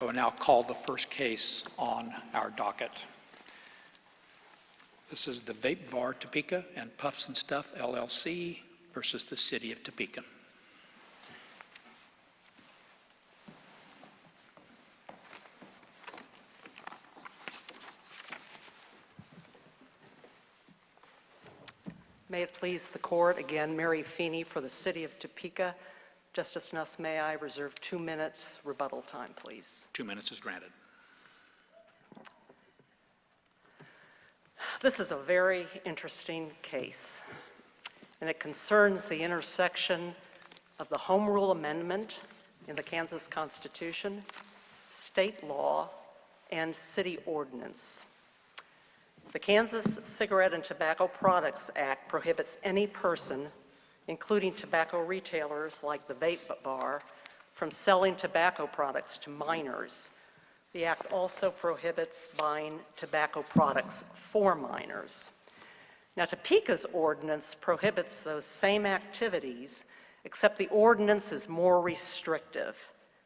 will now call the first case on our docket. This is the Vape Bar Topeka and Puffs and Stuff LLC versus the City of Topeka. May it please the court, again, Mary Feeney for the City of Topeka. Justice Nuss, may I reserve 2 minutes rebuttal time, please? 2 minutes is granted. This is a very interesting case, and it concerns the intersection of the Home Rule Amendment in the Kansas Constitution, state law, and city ordinance. The Kansas Cigarette and Tobacco Products Act prohibits any person, including tobacco retailers like the Vape Bar, from selling tobacco products to minors. The act also prohibits buying tobacco products for minors. Now, Topeka's ordinance prohibits those same activities, except the ordinance is more restrictive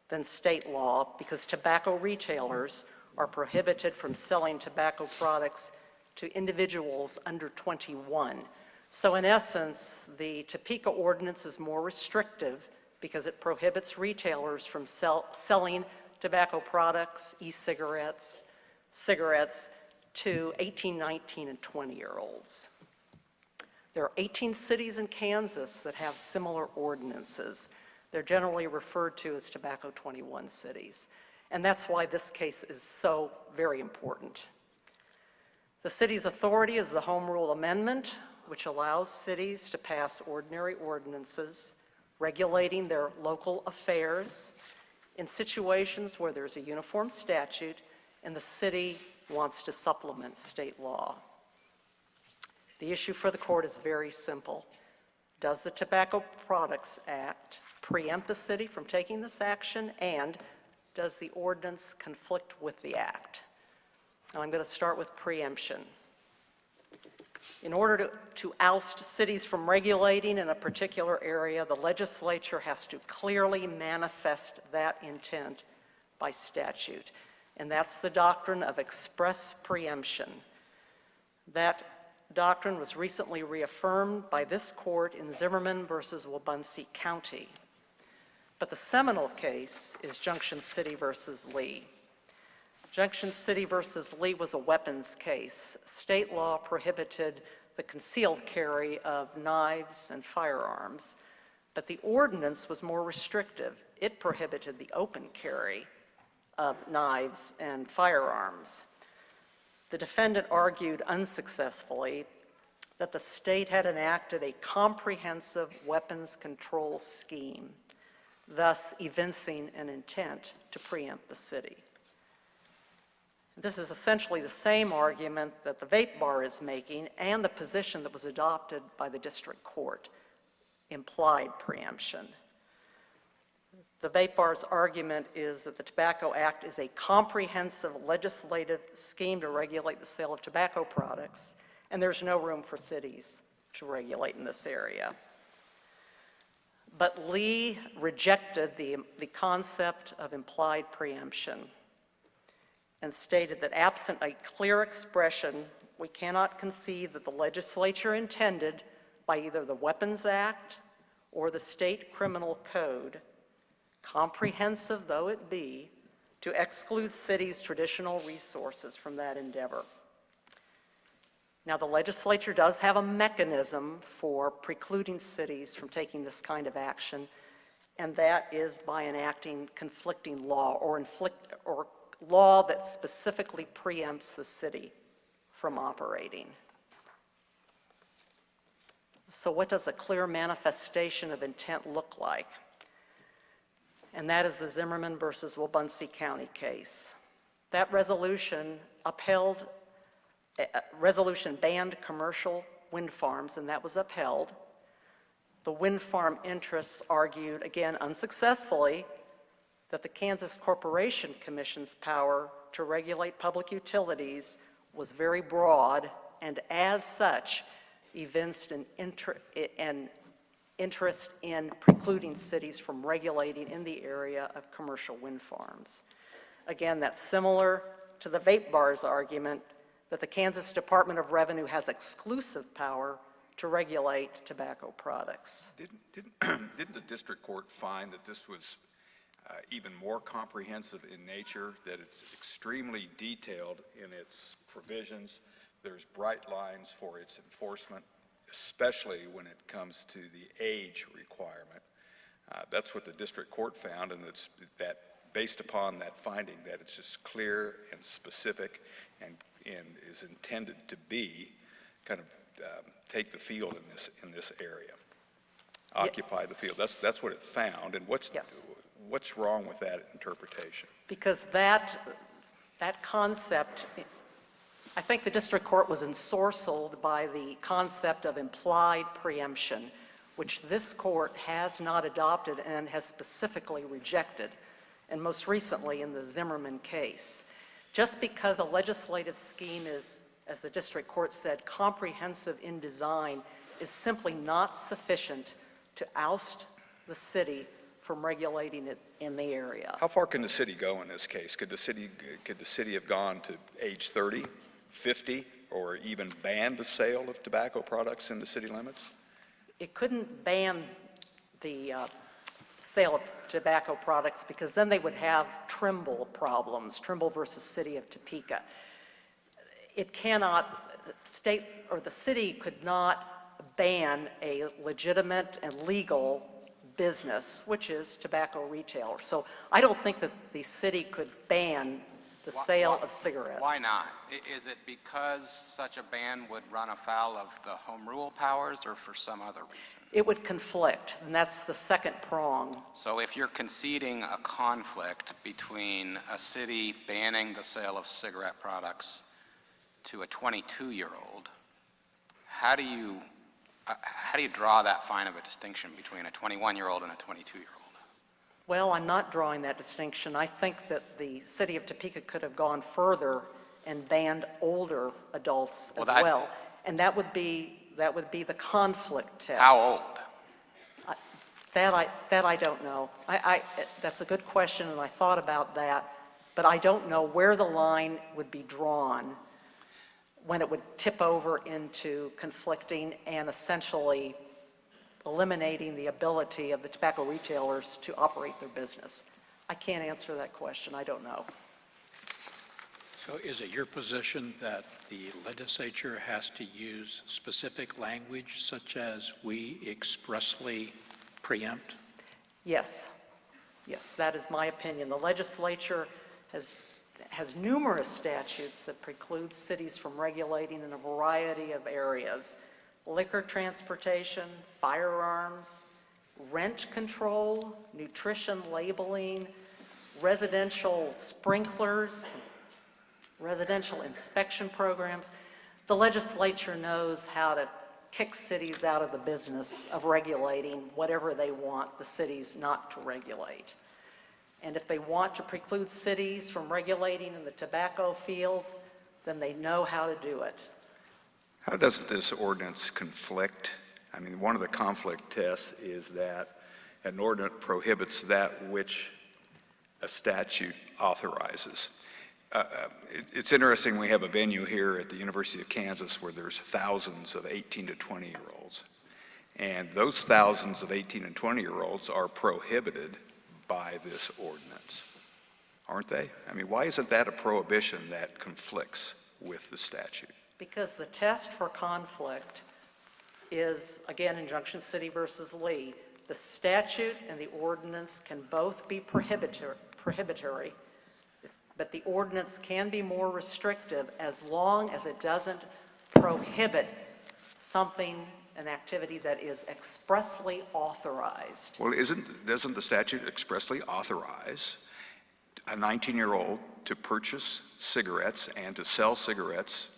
than state law because tobacco retailers are prohibited from selling tobacco products to individuals under 21. So in essence, the Topeka ordinance is more restrictive because it prohibits retailers from selling tobacco products, e-cigarettes, cigarettes to 18, 19, and 20-year-olds. There are 18 cities in Kansas that have similar ordinances. They're generally referred to as Tobacco 21 cities. And that's why this case is so very important. The city's authority is the Home Rule Amendment, which allows cities to pass ordinary ordinances regulating their local affairs in situations where there's a uniform statute and the city wants to supplement state law. The issue for the court is very simple. Does the Tobacco Products Act preempt the city from taking this action, and does the ordinance conflict with the act? Now, I'm going to start with preemption. In order to oust cities from regulating in a particular area, the legislature has to clearly manifest that intent by statute. And that's the doctrine of express preemption. That doctrine was recently reaffirmed by this court in Zimmerman versus Wabaunsee County. But the seminal case is Junction City versus Lee. Junction City versus Lee was a weapons case. State law prohibited the concealed carry of knives and firearms, but the ordinance was more restrictive. It prohibited the open carry of knives and firearms. The defendant argued unsuccessfully that the state had enacted a comprehensive weapons control scheme, thus evincing an intent to preempt the city. This is essentially the same argument that the Vape Bar is making and the position that was adopted by the district court, implied preemption. The Vape Bar's argument is that the Tobacco Act is a comprehensive legislative scheme to regulate the sale of tobacco products, and there's no room for cities to regulate in this area. But Lee rejected the concept of implied preemption and stated that absent a clear expression, we cannot conceive that the legislature intended by either the Weapons Act or the state criminal code, comprehensive though it be, to exclude cities' traditional resources from that endeavor. Now, the legislature does have a mechanism for precluding cities from taking this kind of action, and that is by enacting conflicting law or law that specifically preempts the city from operating. So what does a clear manifestation of intent look like? And that is the Zimmerman versus Wabaunsee County case. That resolution banned commercial wind farms, and that was upheld. The wind farm interests argued, again unsuccessfully, that the Kansas Corporation Commission's power to regulate public utilities was very broad and as such evinced an interest in precluding cities from regulating in the area of commercial wind farms. Again, that's similar to the vape bars argument that the Kansas Department of Revenue has exclusive power to regulate tobacco products. Didn't the district court find that this was even more comprehensive in nature, that it's extremely detailed in its provisions? There's bright lines for its enforcement, especially when it comes to the age requirement. That's what the district court found, and it's that based upon that finding that it's just clear and specific and is intended to be kind of take the field in this area, occupy the field. That's what it found, and what's wrong with that interpretation? Because that concept, I think the district court was ensorcelled by the concept of implied preemption, which this court has not adopted and has specifically rejected, and most recently in the Zimmerman case. Just because a legislative scheme is, as the district court said, comprehensive in design, is simply not sufficient to oust the city from regulating it in the area. How far can the city go in this case? Could the city have gone to age 30, 50, or even banned the sale of tobacco products in the city limits? It couldn't ban the sale of tobacco products because then they would have Trimble problems, Trimble versus City of Topeka. It cannot, state or the city could not ban a legitimate and legal business, which is tobacco retailer. So I don't think that the city could ban the sale of cigarettes. Why not? Is it because such a ban would run afoul of the home rule powers, or for some other reason? It would conflict, and that's the second prong. So if you're conceding a conflict between a city banning the sale of cigarette products to a 22-year-old, how do you draw that fine of a distinction between a 21-year-old and a 22-year-old? Well, I'm not drawing that distinction. I think that the city of Topeka could have gone further and banned older adults as well. And that would be the conflict test. How old? That I don't know. That's a good question, and I thought about that, but I don't know where the line would be drawn when it would tip over into conflicting and essentially eliminating the ability of the tobacco retailers to operate their business. I can't answer that question. I don't know. So is it your position that the legislature has to use specific language such as "we expressly preempt"? Yes. Yes, that is my opinion. The legislature has numerous statutes that preclude cities from regulating in a variety of areas: liquor transportation, firearms, rent control, nutrition labeling, residential sprinklers, residential inspection programs. The legislature knows how to kick cities out of the business of regulating whatever they want the cities not to regulate. And if they want to preclude cities from regulating in the tobacco field, then they know how to do it. How does this ordinance conflict? I mean, one of the conflict tests is that an ordinance prohibits that which a statute authorizes. It's interesting, we have a venue here at the University of Kansas where there's thousands of 18 to 20-year-olds. And those thousands of 18 and 20-year-olds are prohibited by this ordinance, aren't they? I mean, why isn't that a prohibition that conflicts with the statute? Because the test for conflict is, again, in Junction City versus Lee, the statute and the ordinance can both be prohibitory, but the ordinance can be more restrictive as long as it doesn't prohibit something, an activity that is expressly authorized. Well, doesn't the statute expressly authorize a 19-year-old to purchase cigarettes and to sell cigarettes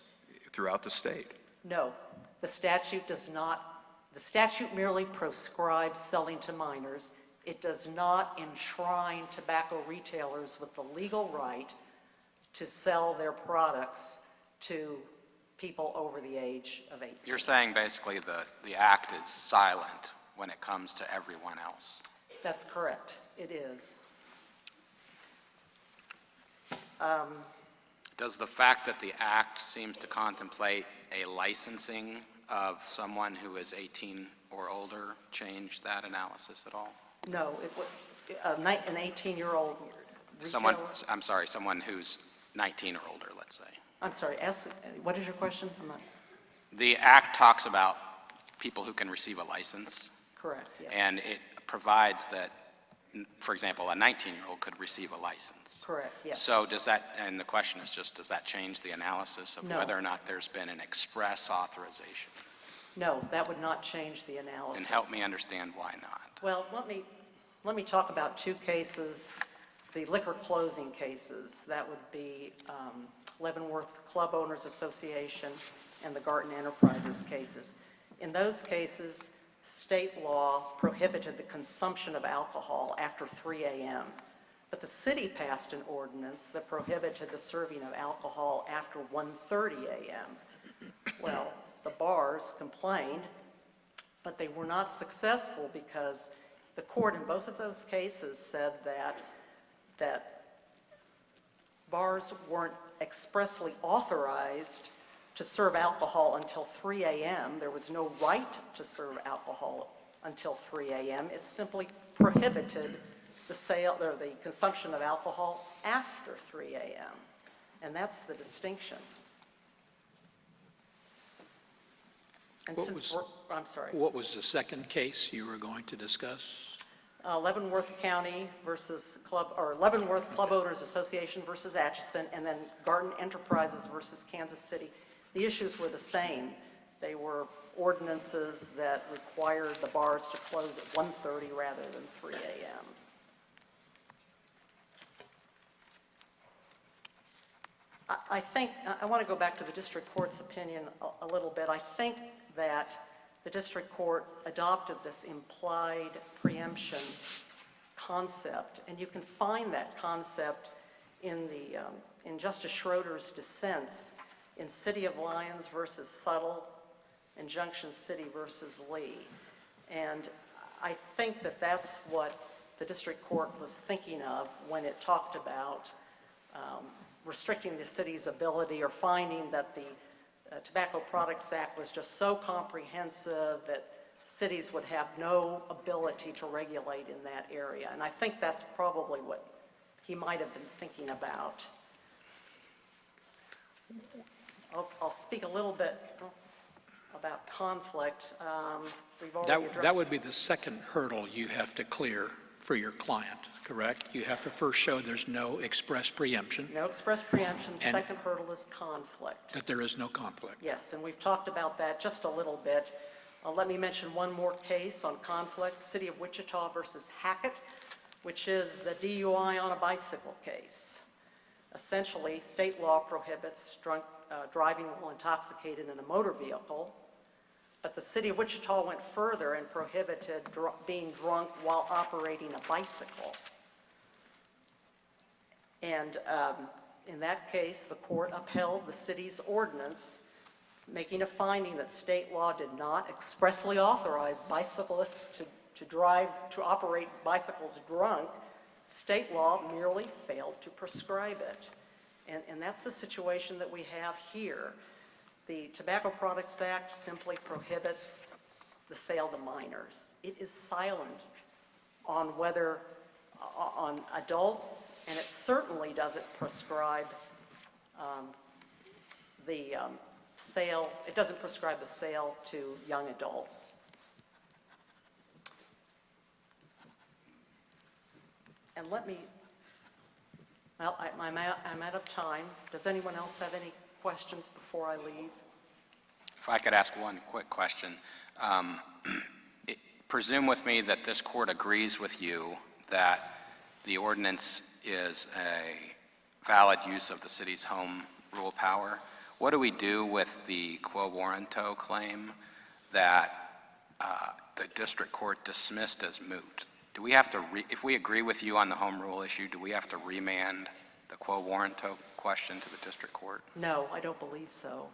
throughout the state? No, the statute does not. The statute merely proscribes selling to minors. It does not enshrine tobacco retailers with the legal right to sell their products to people over the age of 18. You're saying basically the act is silent when it comes to everyone else. That's correct. It is. Does the fact that the act seems to contemplate a licensing of someone who is 18 or older change that analysis at all? No, it would, an 18-year-old Someone, retailer. I'm sorry, someone who's 19 or older, let's say. I'm sorry, what is your question? I'm not, The act talks about people who can receive a license, correct, yes. and it provides that, for example, a 19-year-old could receive a license. Correct, yes. So does that, and the question is just, does that change the analysis of No. whether or not there's been an express authorization? No, that would not change the analysis. And help me understand why not. Well, let me talk about two cases, the liquor closing cases. That would be Leavenworth Club Owners Association and the Garten Enterprises cases. In those cases, state law prohibited the consumption of alcohol after 3 a.m., but the city passed an ordinance that prohibited the serving of alcohol after 1:30 a.m. Well, the bars complained, but they were not successful because the court in both of those cases said that bars weren't expressly authorized to serve alcohol until 3 a.m. There was no right to serve alcohol until 3 a.m. It simply prohibited the sale or the consumption of alcohol after 3 a.m. And that's the distinction. And What since was- I'm sorry. What was the second case you were going to discuss? Leavenworth County versus Leavenworth Club Owners Association versus Atchison, and then Garden Enterprises versus Kansas City. The issues were the same. They were ordinances that required the bars to close at 1:30 rather than 3 a.m. I think, I want to go back to the district court's opinion a little bit. I think that the district court adopted this implied preemption concept, and you can find that concept in Justice Schroeder's dissents in City of Lyons versus Suttle and Junction City versus Lee. And I think that that's what the district court was thinking of when it talked about restricting the city's ability or finding that the Tobacco Products Act was just so comprehensive that cities would have no ability to regulate in that area. And I think that's probably what he might have been thinking about. I'll speak a little bit about conflict. We've already addressed. That would be the second hurdle you have to clear for your client, correct? You have to first show there's no express preemption, No express preemption. And- Second hurdle is conflict. that there is no conflict. Yes, and we've talked about that just a little bit. Let me mention one more case on conflict, City of Wichita versus Hackett, which is the DUI on a bicycle case. Essentially, state law prohibits driving while intoxicated in a motor vehicle, but the City of Wichita went further and prohibited being drunk while operating a bicycle. And in that case, the court upheld the city's ordinance, making a finding that state law did not expressly authorize bicyclists to operate bicycles drunk. State law merely failed to prescribe it. And that's the situation that we have here. The Tobacco Products Act simply prohibits the sale to minors. It is silent on on adults, and it certainly doesn't prescribe the sale. It doesn't prescribe the sale to young adults. And I'm out of time. Does anyone else have any questions before I leave? If I could ask one quick question. Presume with me that this court agrees with you that the ordinance is a valid use of the city's home rule power. What do we do with the quo warranto claim that the district court dismissed as moot? Do we have to, if we agree with you on the home rule issue, do we have to remand the quo warranto question to the district court? No, I don't believe so.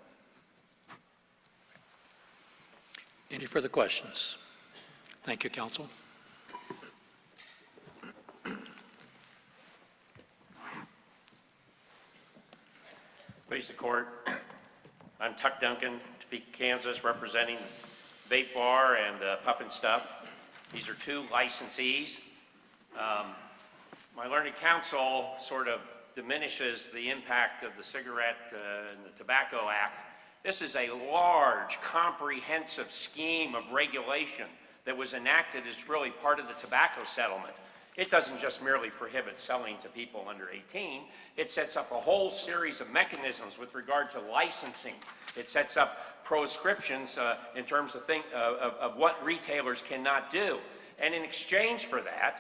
Any further questions? Thank you, counsel. Please the court. I'm Tuck Duncan, Topeka, Kansas, representing Vape Bar and Puff and Stuff. These are two licensees. My learned counsel sort of diminishes the impact of the Cigarette and the Tobacco Act. This is a large, comprehensive scheme of regulation that was enacted as really part of the tobacco settlement. It doesn't just merely prohibit selling to people under 18. It sets up a whole series of mechanisms with regard to licensing. It sets up proscriptions in terms of what retailers cannot do. And in exchange for that,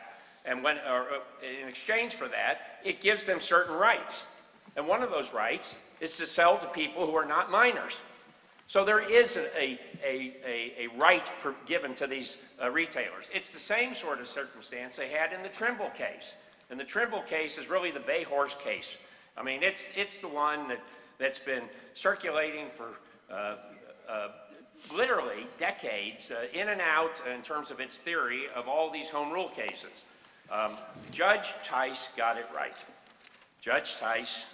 it gives them certain rights. And one of those rights is to sell to people who are not minors. So there is a right given to these retailers. It's the same sort of circumstance they had in the Trimble case. And the Trimble case is really the Bay Horse case. I mean, it's the one that's been circulating for literally decades, in and out in terms of its theory of all these home rule cases. Judge Tice got it right. Judge Tice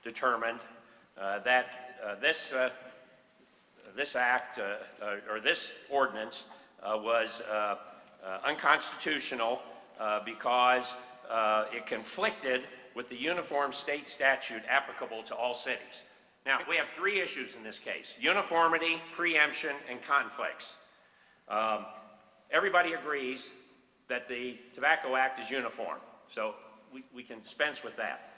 determined that this act or this ordinance was unconstitutional because it conflicted with the uniform state statute applicable to all cities. Now, we have three issues in this case: uniformity, preemption, and conflicts. Everybody agrees that the Tobacco Act is uniform, so we can dispense with that.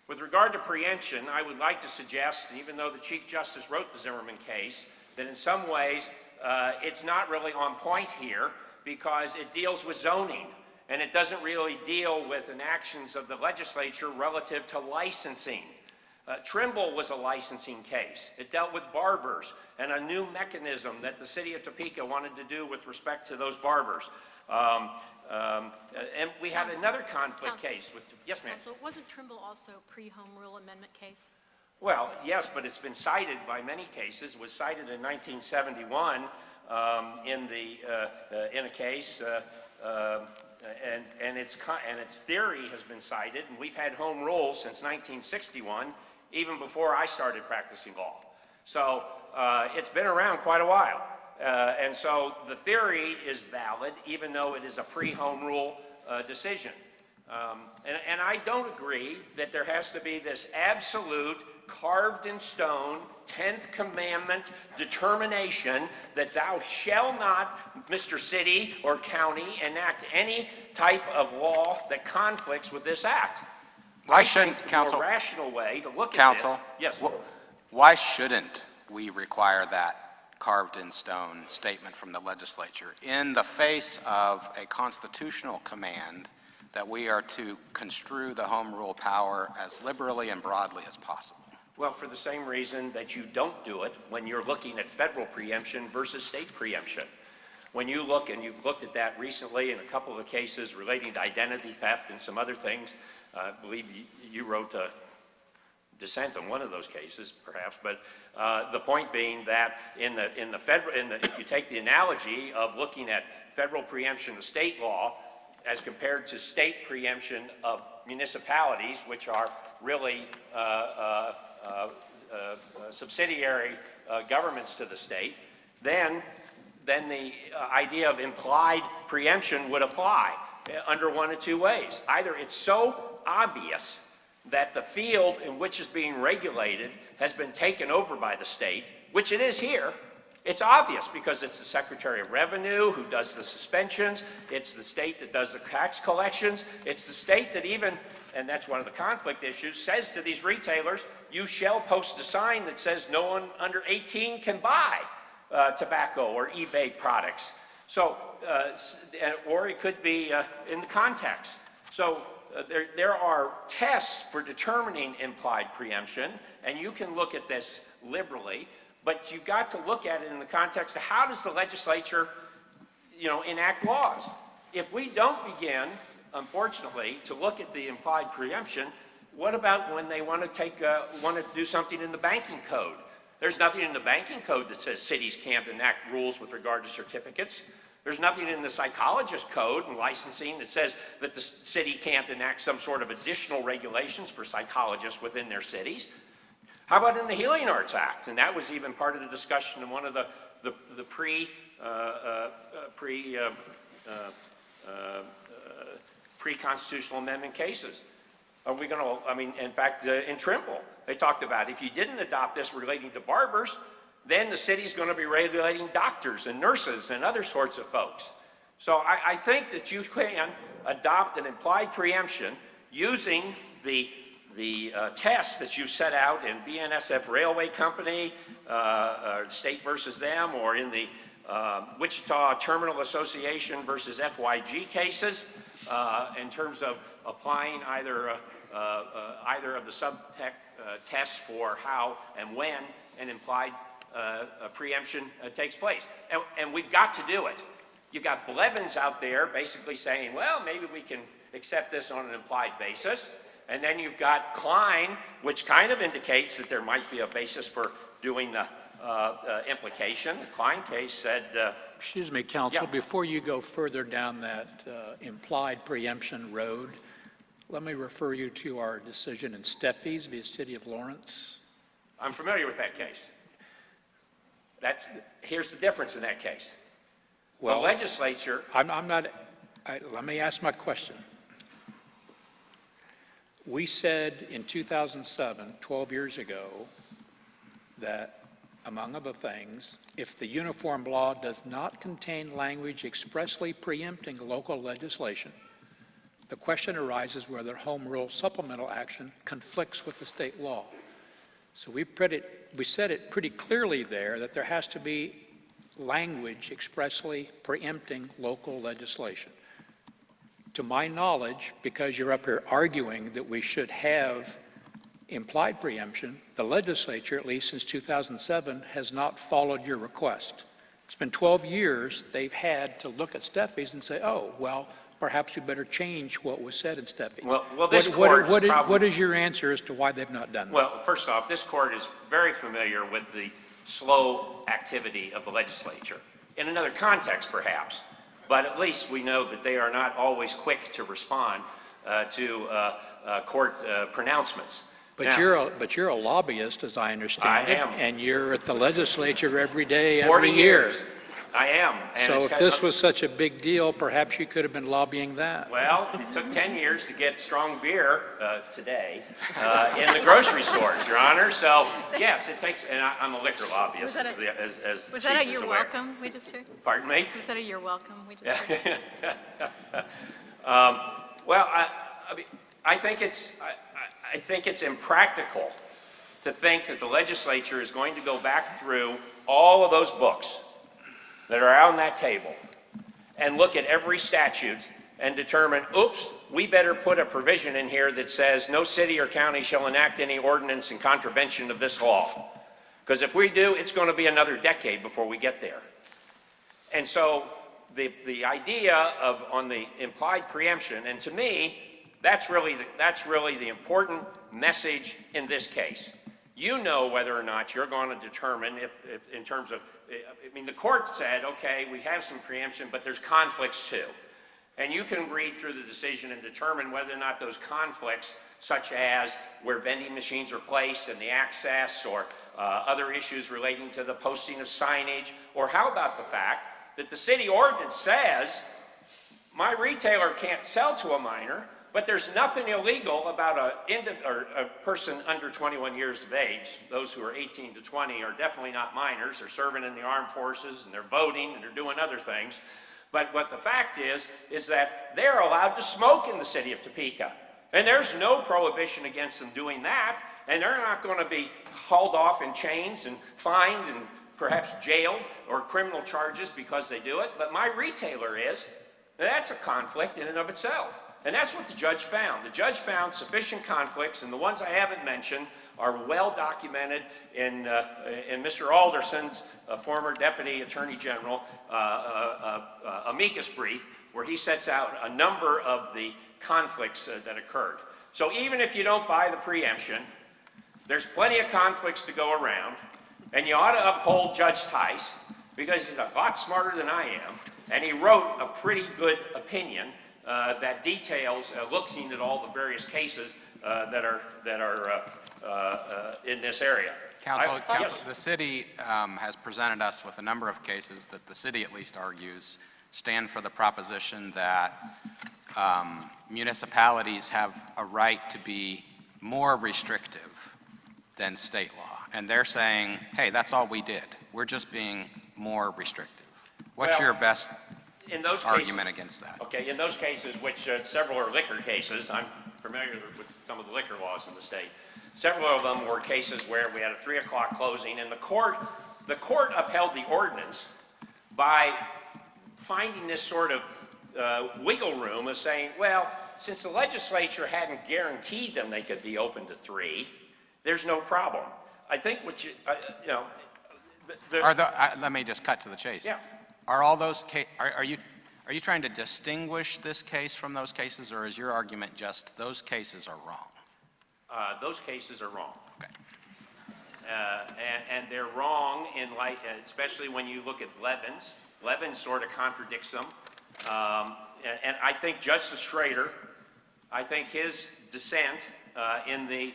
With regard to preemption, I would like to suggest, even though the Chief Justice wrote the Zimmerman case, that in some ways it's not really on point here because it deals with zoning and it doesn't really deal with enactions of the legislature relative to licensing. Trimble was a licensing case. It dealt with barbers and a new mechanism that the city of Topeka wanted to do with respect to those barbers. And we had another conflict case with, yes ma'am. Counsel, wasn't Trimble also pre-Home Rule Amendment case? Well, yes, but it's been cited by many cases. It was cited in 1971 in a case, and its theory has been cited, and we've had home rule since 1961, even before I started practicing law. So it's been around quite a while. And so the theory is valid, even though it is a pre-home rule decision. And I don't agree that there has to be this absolute, carved in stone, 10th commandment determination that thou shall not, Mr. City or County, enact any type of law that conflicts with this act. Why I shouldn't, think the counsel? more rational way to look Counsel? at this. Yes. Why shouldn't we require that carved in stone statement from the legislature in the face of a constitutional command that we are to construe the home rule power as liberally and broadly as possible? Well, for the same reason that you don't do it when you're looking at federal preemption versus state preemption. When you look, and you've looked at that recently in a couple of cases relating to identity theft and some other things, I believe you wrote a dissent on one of those cases, perhaps, but the point being that if you take the analogy of looking at federal preemption of state law as compared to state preemption of municipalities, which are really subsidiary governments to the state, then the idea of implied preemption would apply under one of two ways. Either it's so obvious that the field in which is being regulated has been taken over by the state, which it is here. It's obvious because it's the Secretary of Revenue who does the suspensions, it's the state that does the tax collections, it's the state that even, and that's one of the conflict issues, says to these retailers, you shall post a sign that says no one under 18 can buy tobacco or e-vape products. So, or it could be in the context. So there are tests for determining implied preemption, and you can look at this liberally, but you've got to look at it in the context of how does the legislature, enact laws. If we don't begin, unfortunately, to look at the implied preemption, what about when they want to do something in the banking code? There's nothing in the banking code that says cities can't enact rules with regard to certificates. There's nothing in the psychologist code and licensing that says that the city can't enact some sort of additional regulations for psychologists within their cities. How about in the Healing Arts Act? And that was even part of the discussion in one of the pre-constitutional amendment cases. Are we going to, I mean, in fact, in Trimble, they talked about if you didn't adopt this relating to barbers, then the city's going to be regulating doctors and nurses and other sorts of folks. So I think that you can adopt an implied preemption using the tests that you set out in BNSF Railway Company, State versus them, or in the Wichita Terminal Association versus FYG cases, in terms of applying either of the tests for how and when an implied preemption takes place. And we've got to do it. You've got Blevins out there basically saying, well, maybe we can accept this on an implied basis. And then you've got Klein, which kind of indicates that there might be a basis for doing the implication. The Klein case said... Excuse me, counsel, Yeah. before you go further down that implied preemption road, let me refer you to our decision in Steffies v. City of Lawrence. I'm familiar with that case. Here's the difference in that case. The Well, legislature... let me ask my question. We said in 2007, 12 years ago, that, among other things, if the uniform law does not contain language expressly preempting local legislation, the question arises whether home rule supplemental action conflicts with the state law. So we said it pretty clearly there that there has to be language expressly preempting local legislation. To my knowledge, because you're up here arguing that we should have implied preemption, the legislature, at least since 2007, has not followed your request. It's been 12 years they've had to look at Steffies and say, oh, well, perhaps we better change what was said in Steffies. Well, this court is probably... What is your answer as to why they've not done that? Well, first off, this court is very familiar with the slow activity of the legislature. In another context, perhaps, but at least we know that they are not always quick to respond to court pronouncements. But Now, you're a lobbyist, as I understand it. I am. And you're at the legislature every day, 40 every year. years. I am. And So it's if this was such a big deal, perhaps you could have been lobbying that. Well, it took 10 years to get strong beer today in the grocery stores, Your Honor. So, yes, it takes, and I'm a liquor lobbyist, Was that as the Was chief that a is you're aware. welcome we just heard? Pardon me? Was that a you're welcome we just heard? Well, I think it's impractical to think that the legislature is going to go back through all of those books that are out on that table and look at every statute and determine, oops, we better put a provision in here that says no city or county shall enact any ordinance in contravention of this law. Because if we do, it's going to be another decade before we get there. And so the idea of on the implied preemption, and to me, that's really the important message in this case. You know whether or not you're going to determine if in terms of, I mean, the court said, okay, we have some preemption, but there's conflicts too. And you can read through the decision and determine whether or not those conflicts, such as where vending machines are placed and the access, or other issues relating to the posting of signage, or how about the fact that the city ordinance says my retailer can't sell to a minor, but there's nothing illegal about a person under 21 years of age. Those who are 18 to 20 are definitely not minors. They're serving in the armed forces, and they're voting, and they're doing other things. But what the fact is that they're allowed to smoke in the city of Topeka. And there's no prohibition against them doing that, and they're not going to be hauled off in chains and fined and perhaps jailed or criminal charges because they do it. But my retailer is. That's a conflict in and of itself. And that's what the judge found. The judge found sufficient conflicts, and the ones I haven't mentioned are well documented in Mr. Alderson's former Deputy Attorney General amicus brief, where he sets out a number of the conflicts that occurred. So even if you don't buy the preemption, there's plenty of conflicts to go around, and you ought to uphold Judge Tice, because he's a lot smarter than I am, and he wrote a pretty good opinion that details, looking at all the various cases that are in this area. Council, Yes. the city has presented us with a number of cases that the city at least argues stand for the proposition that municipalities have a right to be more restrictive than state law. And they're saying, hey, that's all we did. We're just being more restrictive. What's Well, your best In those cases, argument against that? okay, in those cases, which several are liquor cases, I'm familiar with some of the liquor laws in the state. Several of them were cases where we had a 3 o'clock closing, and the court upheld the ordinance by finding this sort of wiggle room of saying, well, since the legislature hadn't guaranteed them they could be open to 3, there's no problem. I think what you know, Let me just cut to the chase. Yeah. Are all those are you trying to distinguish this case from those cases, or is your argument just those cases are wrong? those cases are wrong. Okay. And they're wrong in light, especially when you look at Levins. Levins sort of contradicts them. And I think Justice Schrader, I think his dissent in the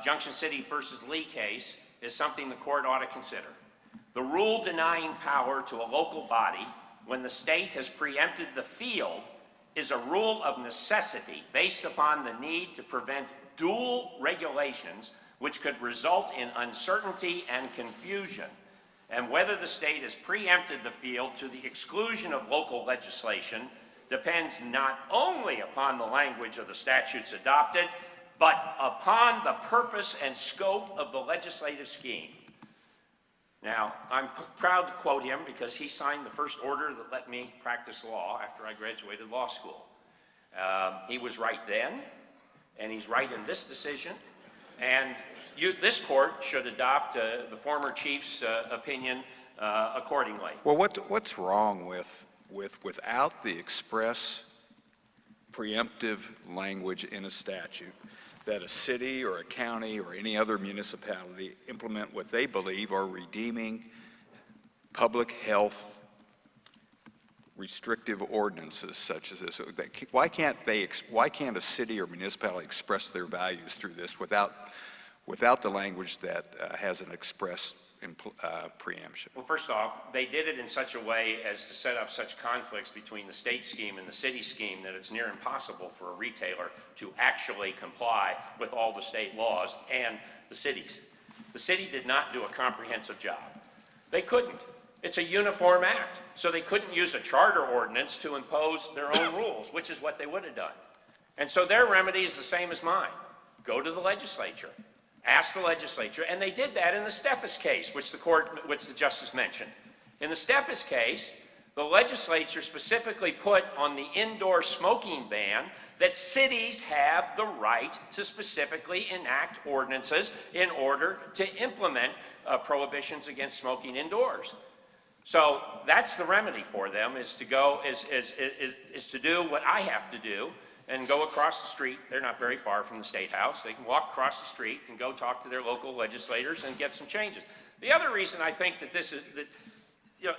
Junction City versus Lee case is something the court ought to consider. The rule denying power to a local body when the state has preempted the field is a rule of necessity based upon the need to prevent dual regulations which could result in uncertainty and confusion. And whether the state has preempted the field to the exclusion of local legislation depends not only upon the language of the statutes adopted, but upon the purpose and scope of the legislative scheme. Now, I'm proud to quote him because he signed the first order that let me practice law after I graduated law school. He was right then, and he's right in this decision. And this court should adopt the former chief's opinion accordingly. Well, what's wrong with without the express preemptive language in a statute that a city or a county or any other municipality implement what they believe are redeeming public health restrictive ordinances such as this? Why can't a city or municipality express their values through this without the language that has an express preemption? Well, first off, they did it in such a way as to set up such conflicts between the state scheme and the city scheme that it's near impossible for a retailer to actually comply with all the state laws and the cities. The city did not do a comprehensive job. They couldn't. It's a uniform act, so they couldn't use a charter ordinance to impose their own rules, which is what they would have done. And so their remedy is the same as mine. Go to the legislature. Ask the legislature, and they did that in the Steffes case, which the justice mentioned. In the Steffes case, the legislature specifically put on the indoor smoking ban that cities have the right to specifically enact ordinances in order to implement prohibitions against smoking indoors. So that's the remedy for them, is to go, is to do what I have to do, and go across the street. They're not very far from the State House. They can walk across the street and go talk to their local legislators and get some changes. The other reason I think that this is,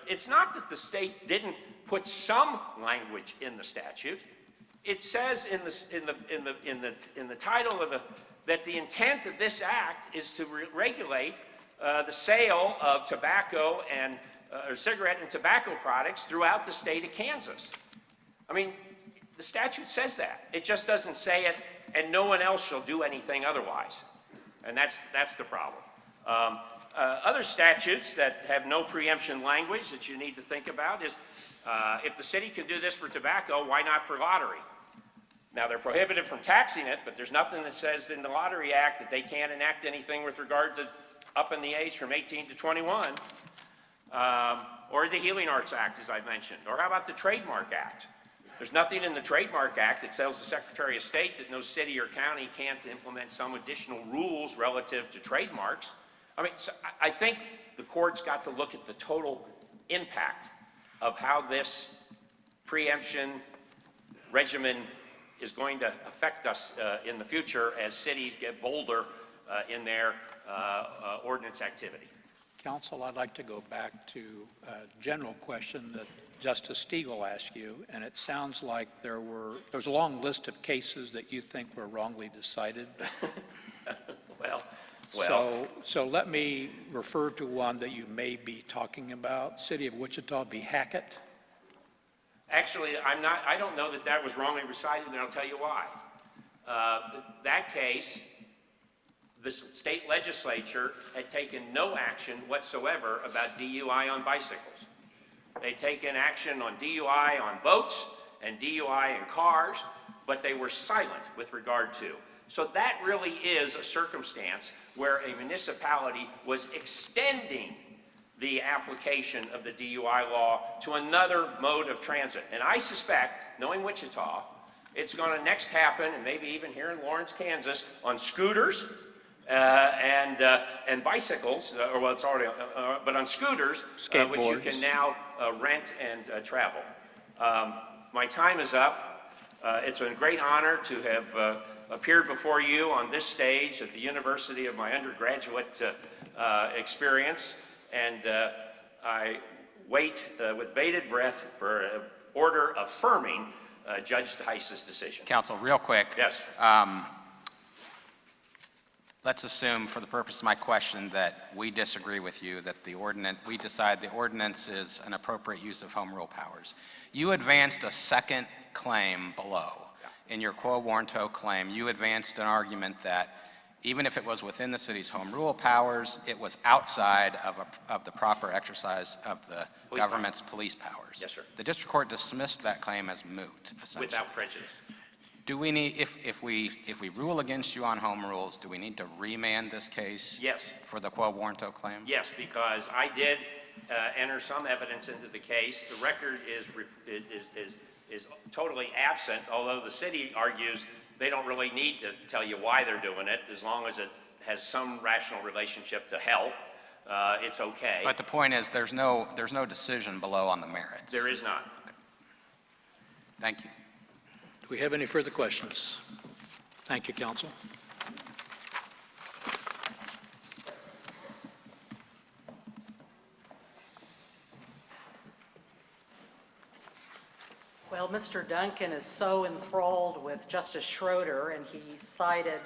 it's not that the state didn't put some language in the statute. It says in the title of that the intent of this act is to regulate the sale of tobacco and or cigarette and tobacco products throughout the state of Kansas. I mean, the statute says that. It just doesn't say it, and no one else shall do anything otherwise. And that's the problem. Other statutes that have no preemption language that you need to think about is if the city can do this for tobacco, why not for lottery? Now, they're prohibited from taxing it, but there's nothing that says in the Lottery Act that they can't enact anything with regard to upping the age from 18 to 21. Or the Healing Arts Act, as I mentioned. Or how about the Trademark Act? There's nothing in the Trademark Act that tells the Secretary of State that no city or county can't implement some additional rules relative to trademarks. I mean, so I think the court's got to look at the total impact of how this preemption regimen is going to affect us in the future as cities get bolder in their ordinance activity. Counsel, I'd like to go back to a general question that Justice Stegall asked you, and it sounds like there was a long list of cases that you think were wrongly decided. Well, So let me refer to one that you may be talking about, City of Wichita v. Hackett. Actually, I don't know that that was wrongly recited, and I'll tell you why. That case, the state legislature had taken no action whatsoever about DUI on bicycles. They'd taken action on DUI on boats and DUI in cars, but they were silent with regard to. So that really is a circumstance where a municipality was extending the application of the DUI law to another mode of transit. And I suspect, knowing Wichita, it's going to next happen, and maybe even here in Lawrence, Kansas, on scooters and bicycles, or well, it's already, but on scooters, which you Skateboards. can now rent and travel. My time is up. It's a great honor to have appeared before you on this stage at the university of my undergraduate experience, and I wait with bated breath for an order affirming Judge Tice's decision. Counsel, real quick. Yes. Let's assume, for the purpose of my question, that we disagree with you, that we decide the ordinance is an appropriate use of home rule powers. You advanced a second claim below. In your quo warranto claim, you advanced an argument that even if it was within the city's home rule powers, it was outside of the proper exercise of the government's police powers. Yes, sir. The district court dismissed that claim as moot, essentially. Without prejudice. Do we need, if we rule against you on home rules, do we need to remand this case? Yes. For the quo warranto claim? Yes, because I did enter some evidence into the case. The record is totally absent, although the city argues they don't really need to tell you why they're doing it, as long as it has some rational relationship to health. It's okay. But the point is, there's no decision below on the merits. There is not. Thank you. Do we have any further questions? Thank you, counsel. Well, Mr. Duncan is so enthralled with Justice Schroeder, and he cited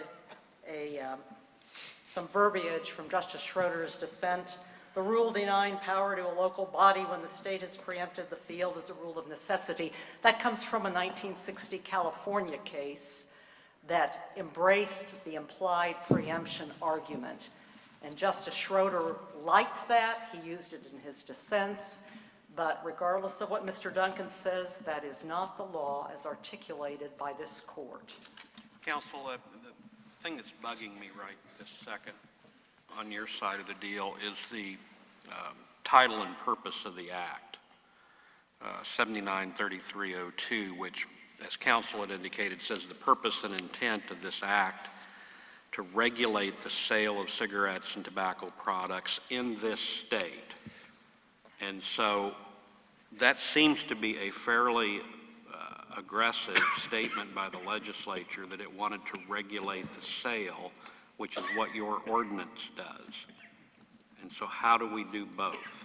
some verbiage from Justice Schroeder's dissent. The rule denying power to a local body when the state has preempted the field is a rule of necessity. That comes from a 1960 California case that embraced the implied preemption argument. And Justice Schroeder liked that. He used it in his dissents. But regardless of what Mr. Duncan says, that is not the law as articulated by this court. Counsel, the thing that's bugging me right this second on your side of the deal is the title and purpose of the act, 793302, which, as counsel had indicated, says the purpose and intent of this act to regulate the sale of cigarettes and tobacco products in this state. And so that seems to be a fairly aggressive statement by the legislature that it wanted to regulate the sale, which is what your ordinance does. And so how do we do both?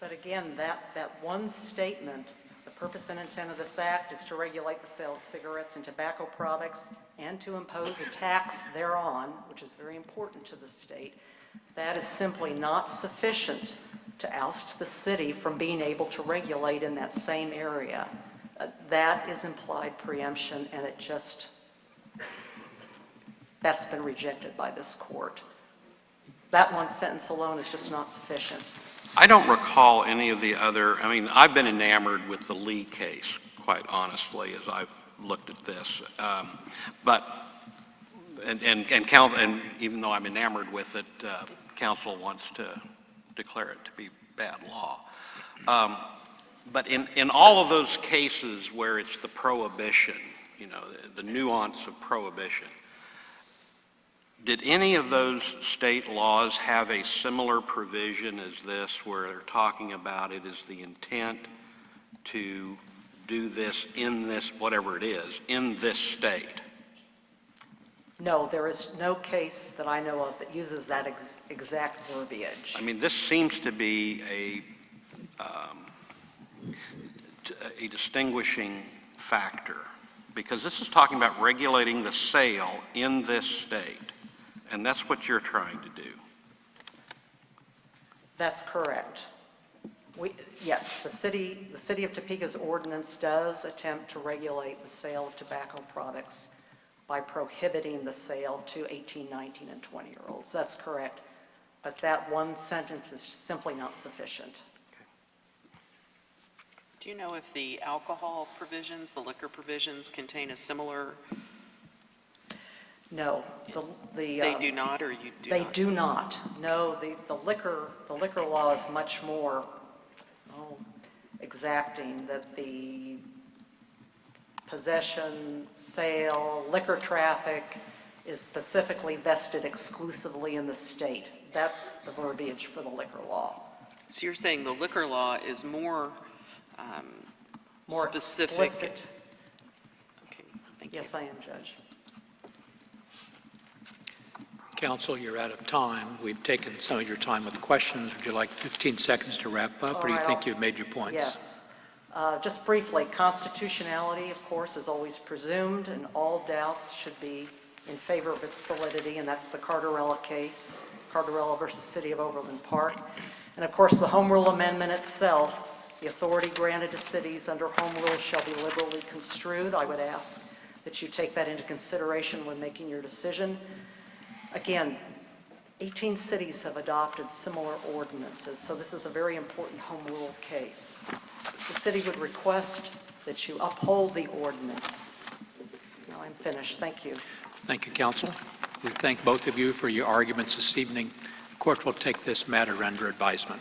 But again, that one statement, the purpose and intent of this act is to regulate the sale of cigarettes and tobacco products and to impose a tax thereon, which is very important to the state. That is simply not sufficient to oust the city from being able to regulate in that same area. That is implied preemption, and that's been rejected by this court. That one sentence alone is just not sufficient. I don't recall any of the other, I've been enamored with the Lee case, quite honestly, as I've looked at this. And even though I'm enamored with it, counsel wants to declare it to be bad law. But in all of those cases where it's the prohibition, the nuance of prohibition, did any of those state laws have a similar provision as this, where they're talking about it as the intent to do this in this, whatever it is, in this state? No, there is no case that I know of that uses that exact verbiage. This seems to be a distinguishing factor, because this is talking about regulating the sale in this state. And that's what you're trying to do. That's correct. Yes, the city of Topeka's ordinance does attempt to regulate the sale of tobacco products by prohibiting the sale to 18, 19, and 20-year-olds. That's correct. But that one sentence is simply not sufficient. Do you know if the alcohol provisions, the liquor provisions contain a similar, No, they do not, or you do They not? do not. No, the liquor law is much more exacting, that the possession, sale, liquor traffic is specifically vested exclusively in the state. That's the verbiage for the liquor law. So you're saying the liquor law is more More specific? explicit. Okay, thank you. Yes, I am, Judge. Counsel, you're out of time. We've taken some of your time with questions. Would you like 15 seconds to wrap up, or do you All right, think I'll- you've made your points? Yes. Just briefly, constitutionality, of course, is always presumed, and all doubts should be in favor of its validity, and that's the Cardarella case, Cardarella versus City of Overland Park. And of course, the Home Rule Amendment itself, the authority granted to cities under Home Rule shall be liberally construed. I would ask that you take that into consideration when making your decision. Again, 18 cities have adopted similar ordinances, so this is a very important Home Rule case. The city would request that you uphold the ordinance. Now I'm finished. Thank you. Thank you, counsel. We thank both of you for your arguments this evening. The court will take this matter under advisement.